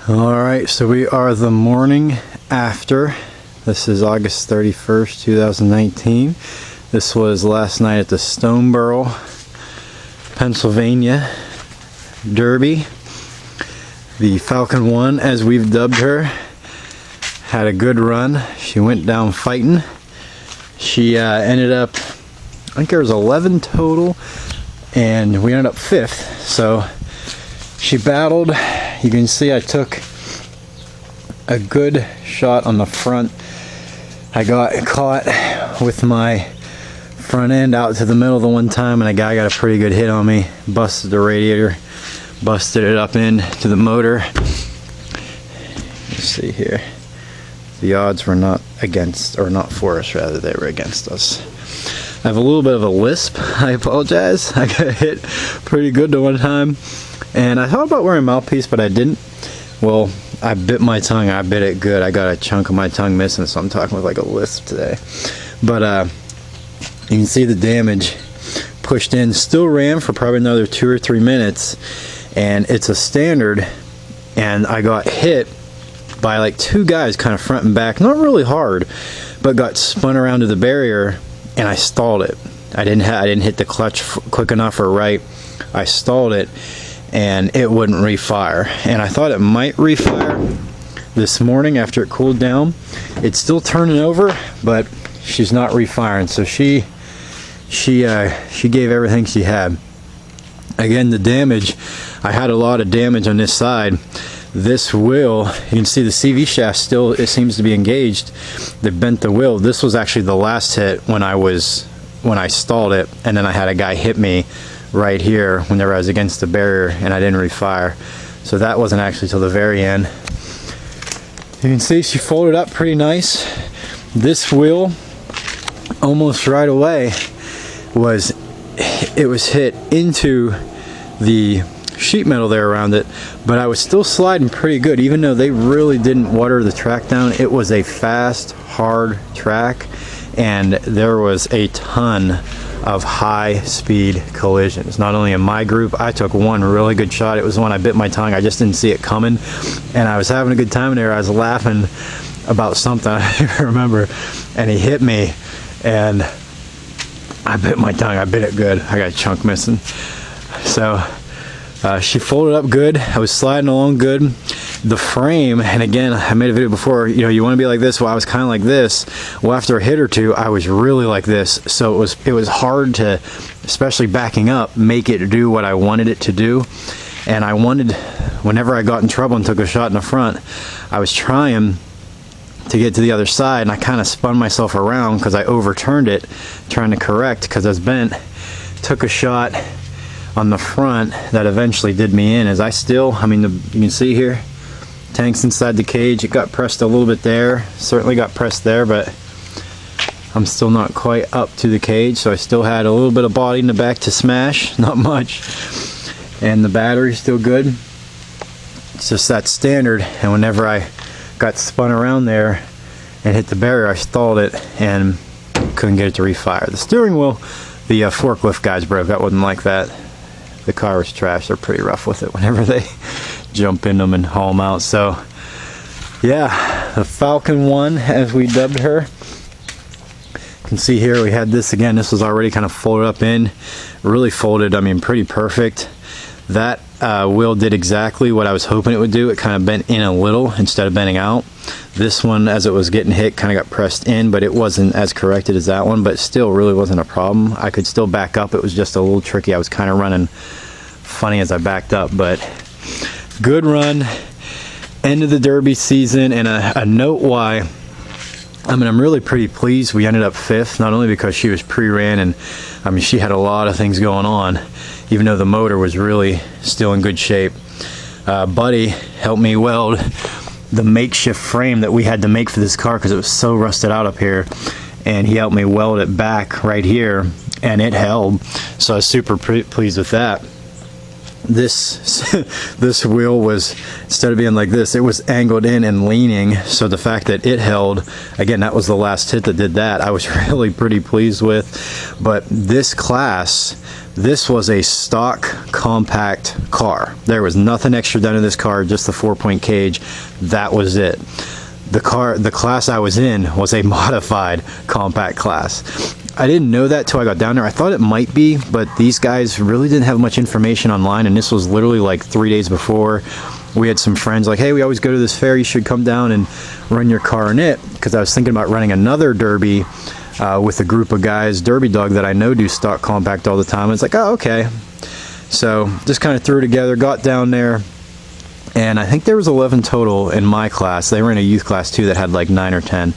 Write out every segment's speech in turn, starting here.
Alright, so we are the morning after. This is August 31st, 2019. This was last night at the Stoneboro, Pennsylvania Derby. The Falcon 1, as we've dubbed her, had a good run. She went down fighting. She ended up, I think there was 11 total, and we ended up 5th. So she battled. You can see I took a good shot on the front. I got caught with my front end out to the middle the one time, and a guy got a pretty good hit on me. Busted the radiator, busted it up into the motor. Let's see here. The odds were not against, or not for us rather, they were against us. I have a little bit of a lisp. I apologize. I got hit pretty good the one time. And I thought about wearing a mouthpiece, but I didn't. Well, I bit my tongue. I bit it good. I got a chunk of my tongue missing, so I'm talking with like a lisp today. But you can see the damage pushed in. Still ran for probably another 2 or 3 minutes. And it's a standard. And I got hit by like 2 guys kind of front and back. Not really hard, but got spun around to the barrier, and I stalled it. I didn't hit the clutch quick enough or right. I stalled it, and it wouldn't refire. And I thought it might refire this morning after it cooled down. It's still turning over, but she's not refiring. So she gave everything she had. Again, the damage, I had a lot of damage on this side. This wheel, you can see the CV shaft still, it seems to be engaged. They bent the wheel. This was actually the last hit when I stalled it, and then I had a guy hit me right here whenever I was against the barrier, and I didn't refire. So that wasn't actually till the very end. You can see she folded up pretty nice. This wheel, almost right away, was hit into the sheet metal there around it, but I was still sliding pretty good, even though they really didn't water the track down. It was a fast, hard track, and there was a ton of high-speed collisions. Not only in my group, I took one really good shot. It was when I bit my tongue. I just didn't see it coming, and I was having a good time there. I was laughing about something, I don't even remember, and he hit me, and I bit my tongue. I bit it good. I got a chunk missing. So she folded up good. I was sliding along good. The frame, and again, I made a video before, you know, you want to be like this. Well, I was kind of like this. Well, after a hit or two, I was really like this. So it was hard to, especially backing up, make it do what I wanted it to do. And I wanted, whenever I got in trouble and took a shot in the front, I was trying to get to the other side, and I kind of spun myself around because I overturned it, trying to correct because I was bent. Took a shot on the front that eventually did me in. As I mean, you can see here, tank's inside the cage. It got pressed a little bit there, certainly got pressed there, but I'm still not quite up to the cage, so I still had a little bit of body in the back to smash, not much. And the battery's still good. It's just that standard, and whenever I got spun around there and hit the barrier, I stalled it and couldn't get it to refire. The steering wheel, the forklift guys broke. That wasn't like that. The car was trash. They're pretty rough with it whenever they jump in them and haul them out. So yeah, the Falcon 1, as we dubbed her. You can see here we had this again. This was already kind of folded up in, really folded, I mean, pretty perfect. That wheel did exactly what I was hoping it would do. It kind of bent in a little instead of bending out. This one, as it was getting hit, kind of got pressed in, but it wasn't as corrected as that one, but still really wasn't a problem. I could still back up. It was just a little tricky. I was kind of running funny as I backed up, but good run. End of the Derby season, and a note why. I mean, I'm really pretty pleased we ended up 5th, not only because she was pre-ran, and I mean, she had a lot of things going on, even though the motor was really still in good shape. Buddy helped me weld the makeshift frame that we had to make for this car because it was so rusted out up here, and he helped me weld it back right here, and it held. So I was super pleased with that. this wheel was, instead of being like this, it was angled in and leaning. So the fact that it held, again, that was the last hit that did that, I was really pretty pleased with. But this class, this was a stock compact car. There was nothing extra done in this car, just the 4-point cage. That was it. The class I was in was a modified compact class. I didn't know that till I got down there. I thought it might be, but these guys really didn't have much information online, and this was literally like 3 days before. We had some friends like, hey, we always go to this fair, you should come down and run your car in it, because I was thinking about running another derby with a group of guys, Derby Dog, that I know do stock compact all the time. It's like, oh, okay. So just kind of threw it together, got down there, and I think there was 11 total in my class. They were in a youth class too that had like 9 or 10.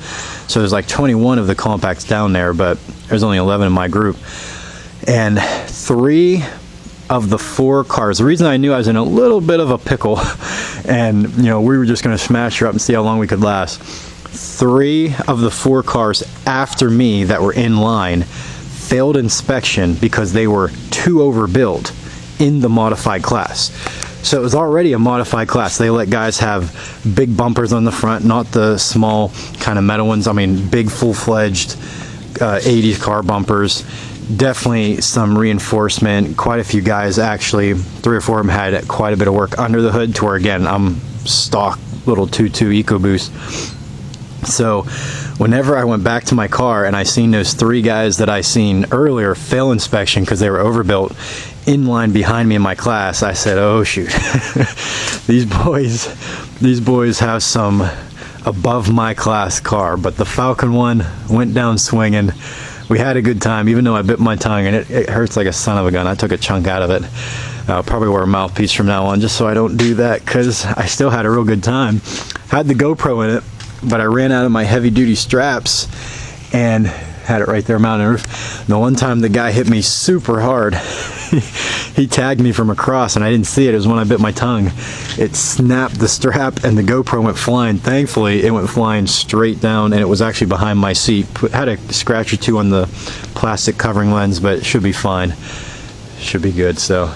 So there's like 21 of the compacts down there, but there's only 11 in my group. And 3 of the 4 cars, the reason I knew I was in a little bit of a pickle, and you know, we were just gonna smash her up and see how long we could last. 3 of the 4 cars after me that were in line failed inspection because they were too overbuilt in the modified class. So it was already a modified class. They let guys have big bumpers on the front, not the small kind of metal ones. I mean, big full-fledged 80s car bumpers. Definitely some reinforcement. Quite a few guys, actually, 3 or 4 of them had quite a bit of work under the hood, to where, again, I'm stock little 2.2 EcoBoost. So whenever I went back to my car and I seen those 3 guys that I seen earlier fail inspection because they were overbuilt in line behind me in my class, I said, oh shoot, these boys have some above my class car. But the Falcon one went down swinging. We had a good time, even though I bit my tongue, and it hurts like a son of a gun. I took a chunk out of it. I'll probably wear a mouthpiece from now on just so I don't do that, because I still had a real good time. Had the GoPro in it, but I ran out of my heavy duty straps and had it right there mounted on the roof. The one time the guy hit me super hard, he tagged me from across and I didn't see it. It was when I bit my tongue. It snapped the strap and the GoPro went flying. Thankfully, it went flying straight down, and it was actually behind my seat. Had a scratch or 2 on the plastic covering lens, but it should be fine. Should be good. So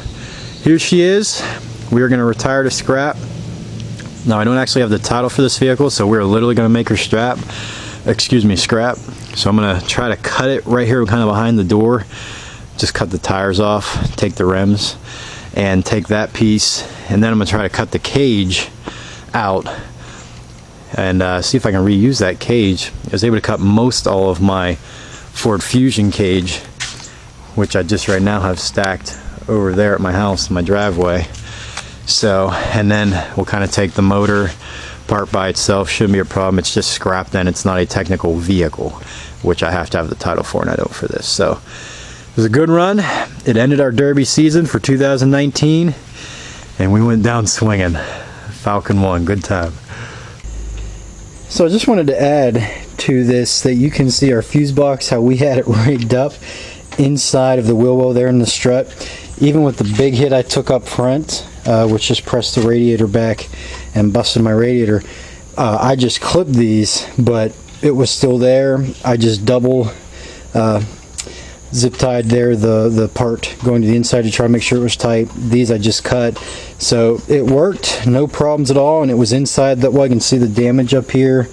here she is. We are going to retire to scrap. Now, I don't actually have the title for this vehicle, so we're literally going to make her scrap. So I'm going to try to cut it right here kind of behind the door. Just cut the tires off, take the rims, and take that piece, and then I'm going to try to cut the cage out and see if I can reuse that cage. I was able to cut most all of my Ford Fusion cage, which I just right now have stacked over there at my house in my driveway. So, and then we'll kind of take the motor part by itself. Shouldn't be a problem. It's just scrap then. It's not a technical vehicle, which I have to have the title for, and I don't for this. So it was a good run. It ended our derby season for 2019, and we went down swinging. Falcon won. Good time. So I just wanted to add to this that you can see our fuse box, how we had it rigged up inside of the wheel well there in the strut. Even with the big hit I took up front, which just pressed the radiator back and busted my radiator, I just clipped these, but it was still there. I just double zip tied there the part going to the inside to try to make sure it was tight. These I just cut, so it worked, no problems at all, and it was inside that way. I can see the damage up here.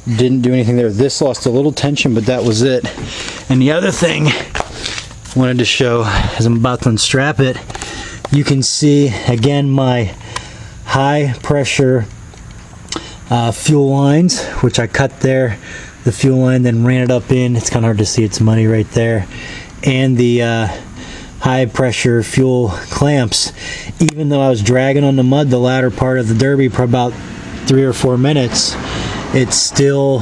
Didn't do anything there. This lost a little tension, but that was it. And the other thing I wanted to show as I'm about to unstrap it, you can see again my high pressure fuel lines, which I cut there, the fuel line, then ran it up in. It's kind of hard to see, it's muddy right there. And the high pressure fuel clamps, even though I was dragging on the mud the latter part of the derby for about 3 or 4 minutes, it's still,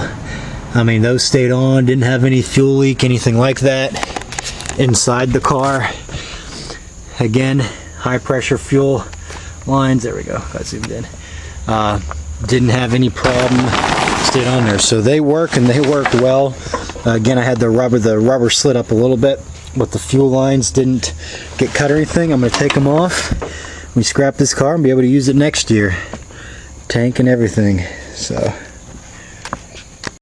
I mean, those stayed on, didn't have any fuel leak, anything like that inside the car. Again, high pressure fuel lines, there we go, got zoomed in. Didn't have any problem, stayed on there. So they work, and they worked well. Again, I had the rubber slid up a little bit, but the fuel lines didn't get cut or anything. I'm going to take them off. We scrap this car and be able to use it next year. Tank and everything. So